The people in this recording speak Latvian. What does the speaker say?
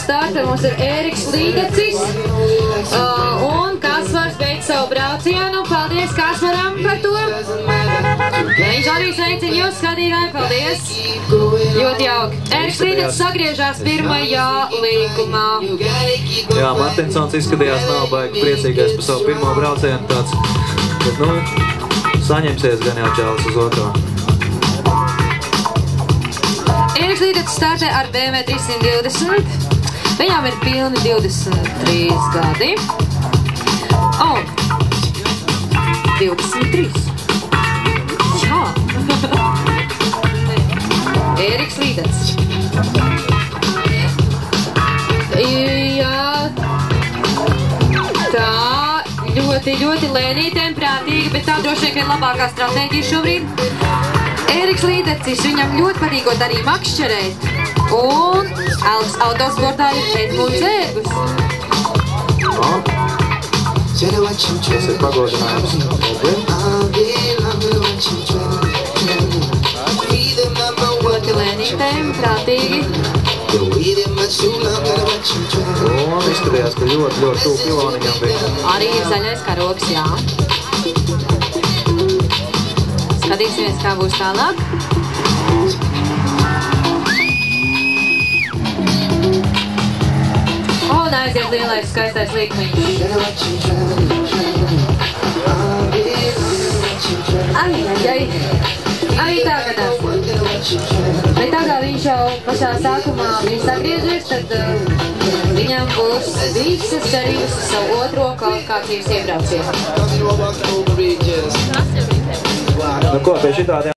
starta mums ir Ēriks Līdecis un Kaspars beidz savu braucienu. Paldies Kasparam par to. Viņš arī sveicina jūs skatītāji. Paldies. Ļoti jauki. Ēriks Līdecis sagriežās pirmajā līkumā. Jā, Martinsons izskatījās nav baigi priecīgais par savu pirmo braucienu tāds. Bet, nu, saņemsies gan jau čēlis uz otro. Ēriks Līdecis startē ar BMW 320. Viņām ir pilni 23 gadi. 23. Jā. Ēriks Līdecis. Jā. Tā ļoti lēnītēm prātīgi, bet tā droši vien, ka ir labākā stratēģija šobrīd. Ēriks Līdecis, viņam ļoti patīkot arī makšķerēt. Un Elks autosportā ir Edmunds Ērgus. Tas ir pagodinājums. Ļoti lēnītēm, prātīgi. Un izskatījās, ka ļoti tuvu piloniņam bija. Arī ir zaļais karoks, jā. Skatīsimies, kā būs tālāk. Un aiziet lielais skaistais līkmiņš. Arī tā gadās. Bet tā kā viņš jau pašā sākumā bija sagriežies, tad viņam būs visas cerības uz savu otro kvalifikācijas iebraucienu. Nu ko, pie šitādiem